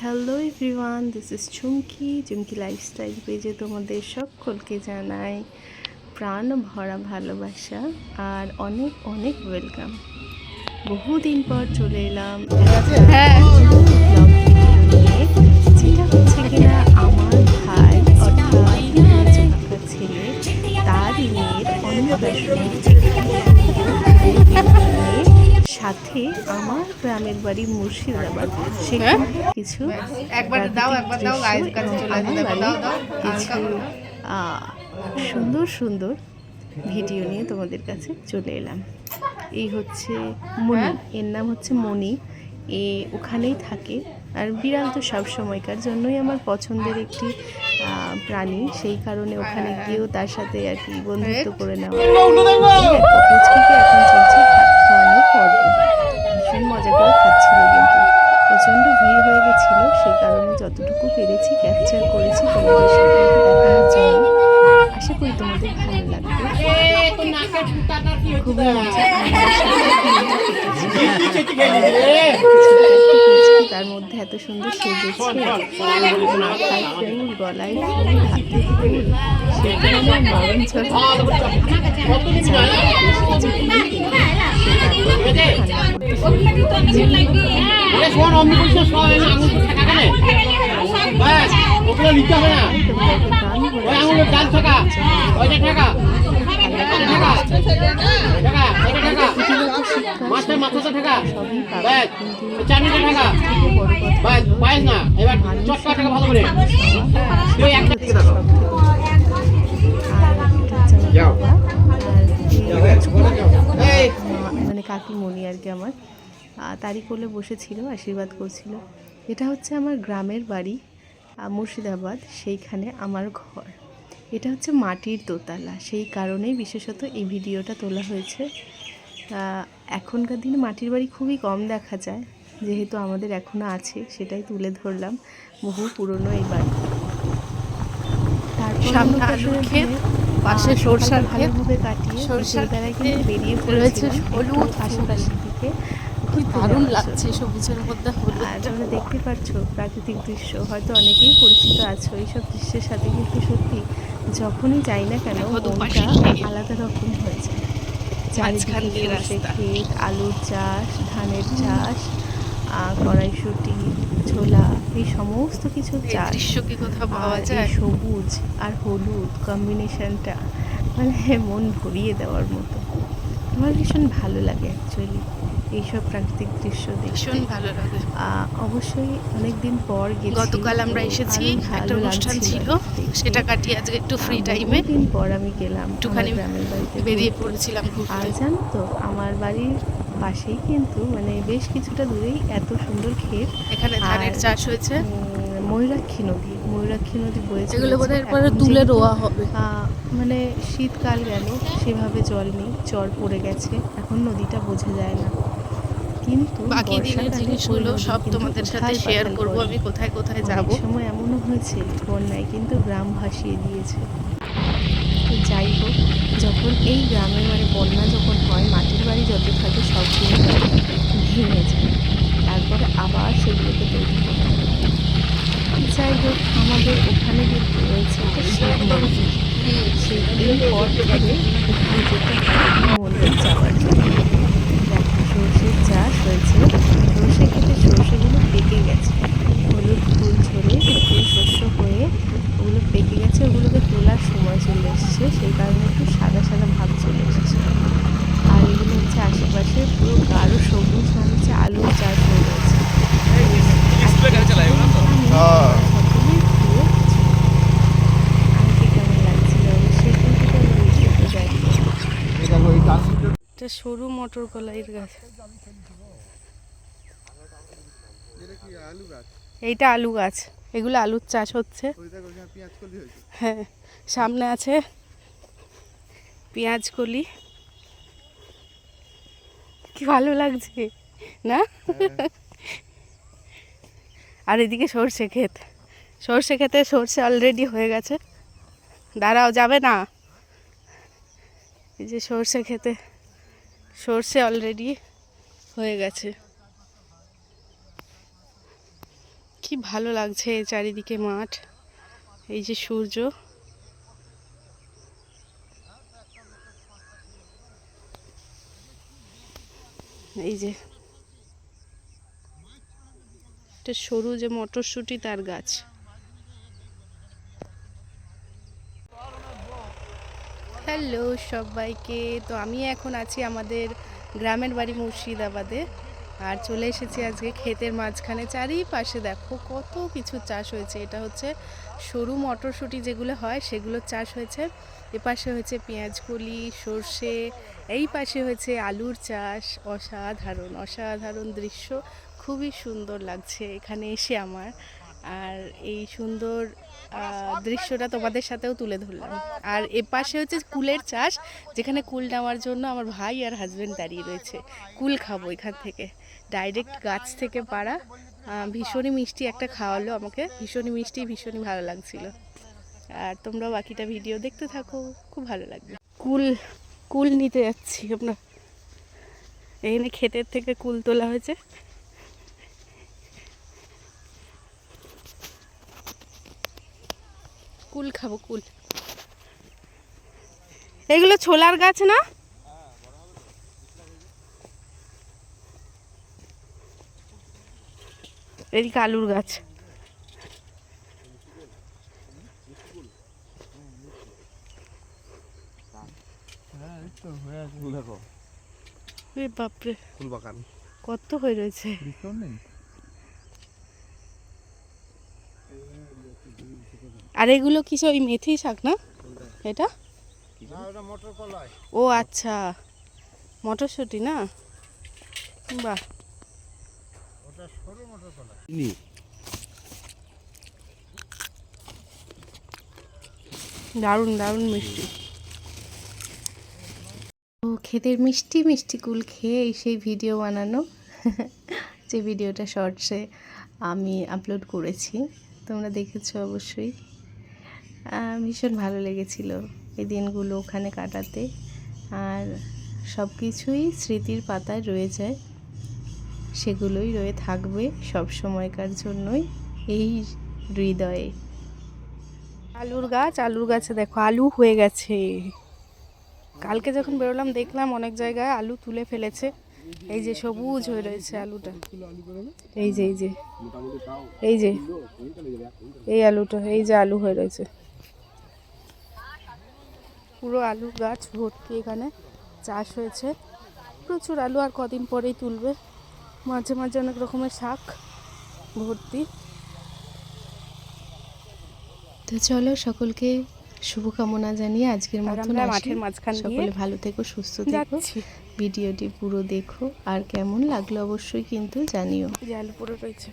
Hello everyone, this is Chumki lifestyle পেজে তোমাদের সকলকে জানাই প্রাণ ভরা ভালোবাসা আর অনেক অনেক ওয়েলকাম। বহুদিন পর চলে এলাম ব্লগ ভিডিও নিয়ে, যেটা হচ্ছে কিনা আমার ভাই অর্থাৎ কাকার ছেলে তারই মেয়ের অন্নপ্রাশন সাথে আমার গ্রামের বাড়ি মুর্শিদাবাদ, সেখানে কিছু কিছু সুন্দর সুন্দর ভিডিও নিয়ে তোমাদের কাছে চলে এলাম। এই হচ্ছে মণি, এর নাম হচ্ছে মণি। এ ওখানেই থাকে, আর বিড়াল তো সব সময়কার জন্যই আমার পছন্দের একটি প্রাণী, সেই কারণে ওখানে গিয়েও তার সাথে আর কি বন্ধুত্ব করে নেওয়া। পুচকিকে এখন চলছে ভাত খাওয়ানোর পর্ব। ভীষণ মজা করে খাচ্ছিল, কিন্তু প্রচণ্ড ভিড় হয়ে গেছিলো, সেই কারণে যতটুকু পেরেছি ক্যাপচার করেছি তোমাদের সাথে দেখানোর জন্য। আশা করি তোমাদের ভালো লাগবে। খুবই মজা। তার মধ্যে এত সুন্দর সেজেছে, মাথায় ফুল, গলায় ফুল, হাতে ফুল, সেটা আমার মরণ চলে। মানে কাকিমণি আর কি, আমার তারই কোলে বসেছিল, আশীর্বাদ করছিল। এটা হচ্ছে আমার গ্রামের বাড়ি মুর্শিদাবাদ, সেইখানে আমার ঘর। এটা হচ্ছে মাটির দোতলা, সেই কারণেই বিশেষত এই ভিডিওটা তোলা হয়েছে। এখনকার দিনে মাটির বাড়ি খুবই কম দেখা যায়, যেহেতু আমাদের এখনও আছে, সেটাই তুলে ধরলাম। বহু পুরনো এই বাড়ি। তারপর পাশে সরষার ভালোভাবে কাটিয়ে সরষার বেলায় কিন্তু বেরিয়ে পড়েছে হলুদ আশেপাশের দিকে। খুব দারুণ লাগছে সবুজের মধ্যে হলুদ। আর তোমরা দেখতে পাচ্ছ প্রাকৃতিক দৃশ্য, হয়তো অনেকেই পরিচিত আছো এইসব দৃশ্যের সাথে, কিন্তু সত্যি যখনই যাই না কেন মনটা আলাদা রকম হয়ে যায়। চারিদিকে সরষে ক্ষেত, আলুর চাষ, ধানের চাষ, কড়াইশুঁটি, ছোলা, এই সমস্ত কিছু চাষ। এই সবুজ আর হলুদ কম্বিনেশনটা মানে মন ভরিয়ে দেওয়ার মতো। আমার ভীষণ ভালো লাগে অ্যাকচুয়ালি এইসব প্রাকৃতিক দৃশ্য ভীষণ ভালো লাগে। অবশ্যই অনেকদিন পর গেছি, গতকাল আমরা এসেছি, একটা অনুষ্ঠান ছিল, সেটা কাটিয়ে আজকে একটু ফ্রি টাইমে দিন পর আমি গেলাম একটুখানি গ্রামের বাড়িতে, বেরিয়ে পড়েছিলাম। আর জানো তো আমার বাড়ির পাশেই কিন্তু মানে বেশ কিছুটা দূরেই এত সুন্দর ক্ষেত, এখানে ধানের চাষ হয়েছে। ময়ূরাক্ষী নদী বয়েছে, এগুলো বোধহয় এরপরে তুলে রোয়া হবে। মানে শীতকাল গেল, সেভাবে জল নেই, চর পড়ে গেছে, এখন নদীটা বোঝা যায় না। কিন্তু বাকি দিনের জিনিসগুলো সব তোমাদের সাথে শেয়ার করব, আমি কোথায় কোথায় যাব। সময় এমনও হয়েছে বন্যায় কিন্তু গ্রাম ভাসিয়ে দিয়েছে। তো যাই হোক, যখন এই গ্রামে মানে বন্যা যখন হয়, মাটির বাড়ি যত থাকে সব কিন্তু ভেঙে যায়, তারপরে আবার সেগুলোকে তৈরি করতে হয়। যাই হোক, আমাদের ওখানে কিন্তু রয়েছে একটা শিব মন্দির, সেই এই পথ ধরে ওখানে যেতে হয় মন্দির যাওয়ার জন্য। দেখো সর্ষের চাষ হয়েছে, সর্ষে খেতে সর্ষেগুলো পেকে গেছে, হলুদ ফুল ঝরে নতুন শস্য হয়ে ওগুলো পেকে গেছে, ওগুলোকে তোলার সময় চলে এসছে, সেই কারণে একটু সাদা সাদা ভাব চলে এসেছে। আর এগুলো হচ্ছে আশেপাশে পুরো গাঢ় সবুজ, মানে হচ্ছে আলুর চাষ হয়ে রয়েছে। এটা সরু মটর কলাইয়ের গাছ, এইটা আলু গাছ, এগুলো আলুর চাষ হচ্ছে। হ্যাঁ, সামনে আছে পেঁয়াজ কলি, কি ভালো লাগছে না? আর এদিকে সর্ষে ক্ষেতে সর্ষে অলরেডি হয়ে গেছে। দাঁড়াও, যাবে না। এই যে সর্ষে ক্ষেতে সর্ষে অলরেডি হয়ে গেছে। কি ভালো লাগছে চারিদিকে মাঠ, এই যে সূর্য, এই যে একটা সরু যে মটরশুঁটি তার গাছ। হ্যালো সবাইকে, তো আমি এখন আছি আমাদের গ্রামের বাড়ি মুর্শিদাবাদে, আর চলে এসেছি আজকে ক্ষেতের মাঝখানে। চারিপাশে দেখো কত কিছু চাষ হয়েছে। এটা হচ্ছে সরু মটরশুঁটি যেগুলো হয় সেগুলোর চাষ হয়েছে। এপাশে হয়েছে পেঁয়াজকলি, সর্ষে, এই পাশে হয়েছে আলুর চাষ। অসাধারণ অসাধারণ দৃশ্য, খুবই সুন্দর লাগছে এখানে এসে আমার। আর এই সুন্দর দৃশ্যটা তোমাদের সাথেও তুলে ধরলাম। আর এপাশে হচ্ছে কুলের চাষ, যেখানে কুল নেওয়ার জন্য আমার ভাই আর হাজব্যান্ড দাঁড়িয়ে রয়েছে। কুল খাবো এখান থেকে, ডাইরেক্ট গাছ থেকে পাড়া। ভীষণই মিষ্টি একটা খাওয়ালো আমাকে, ভীষণই মিষ্টি, ভীষণই ভালো লাগছিল। আর তোমরাও বাকিটা ভিডিও দেখতে থাকো, খুব ভালো লাগবে। কুল কুল নিতে যাচ্ছি আমরা। এখানে ক্ষেতের থেকে কুল তোলা হয়েছে। কুল খাবো, কুল। এগুলো ছোলার গাছ না? এদিকে আলুর গাছ। বাপরে, ফুল বাগান কত হয়ে রয়েছে। আর এগুলো কিছু ওই মেথি শাক না? এটা ও আচ্ছা, মটরশুঁটি না? বাহ, দারুণ দারুণ মিষ্টি। তো ক্ষেতের মিষ্টি মিষ্টি কুল খেয়ে সেই ভিডিও বানানো, যে ভিডিওটা শর্টসে আমি আপলোড করেছি, তোমরা দেখেছো অবশ্যই। ভীষণ ভালো লেগেছিল এই দিনগুলো ওখানে কাটাতে। আর সব কিছুই স্মৃতির পাতায় রয়ে যায়, সেগুলোই রয়ে থাকবে সব সময়কার জন্যই এই হৃদয়ে। আলুর গাছ, আলুর গাছে দেখো আলু হয়ে গেছে। কালকে যখন বেরোলাম দেখলাম অনেক জায়গায় আলু তুলে ফেলেছে। এই যে সবুজ হয়ে রয়েছে আলুটা, এই যে এই যে এই যে এই আলুটা, এই যে আলু হয়ে রয়েছে, পুরো আলু গাছ ভর্তি। এখানে চাষ হয়েছে প্রচুর আলু, আর কদিন পরেই তুলবে। মাঝে মাঝে অনেক রকমের শাক ভর্তি। তো চলো, সকলকে শুভকামনা জানিয়ে আজকের মতো মাঠের মাঝখান দিয়ে সকলে ভালো থেকো, সুস্থ থেকো। ভিডিওটি পুরো দেখো, আর কেমন লাগলো অবশ্যই কিন্তু জানিও। আলু পুরো রয়েছে।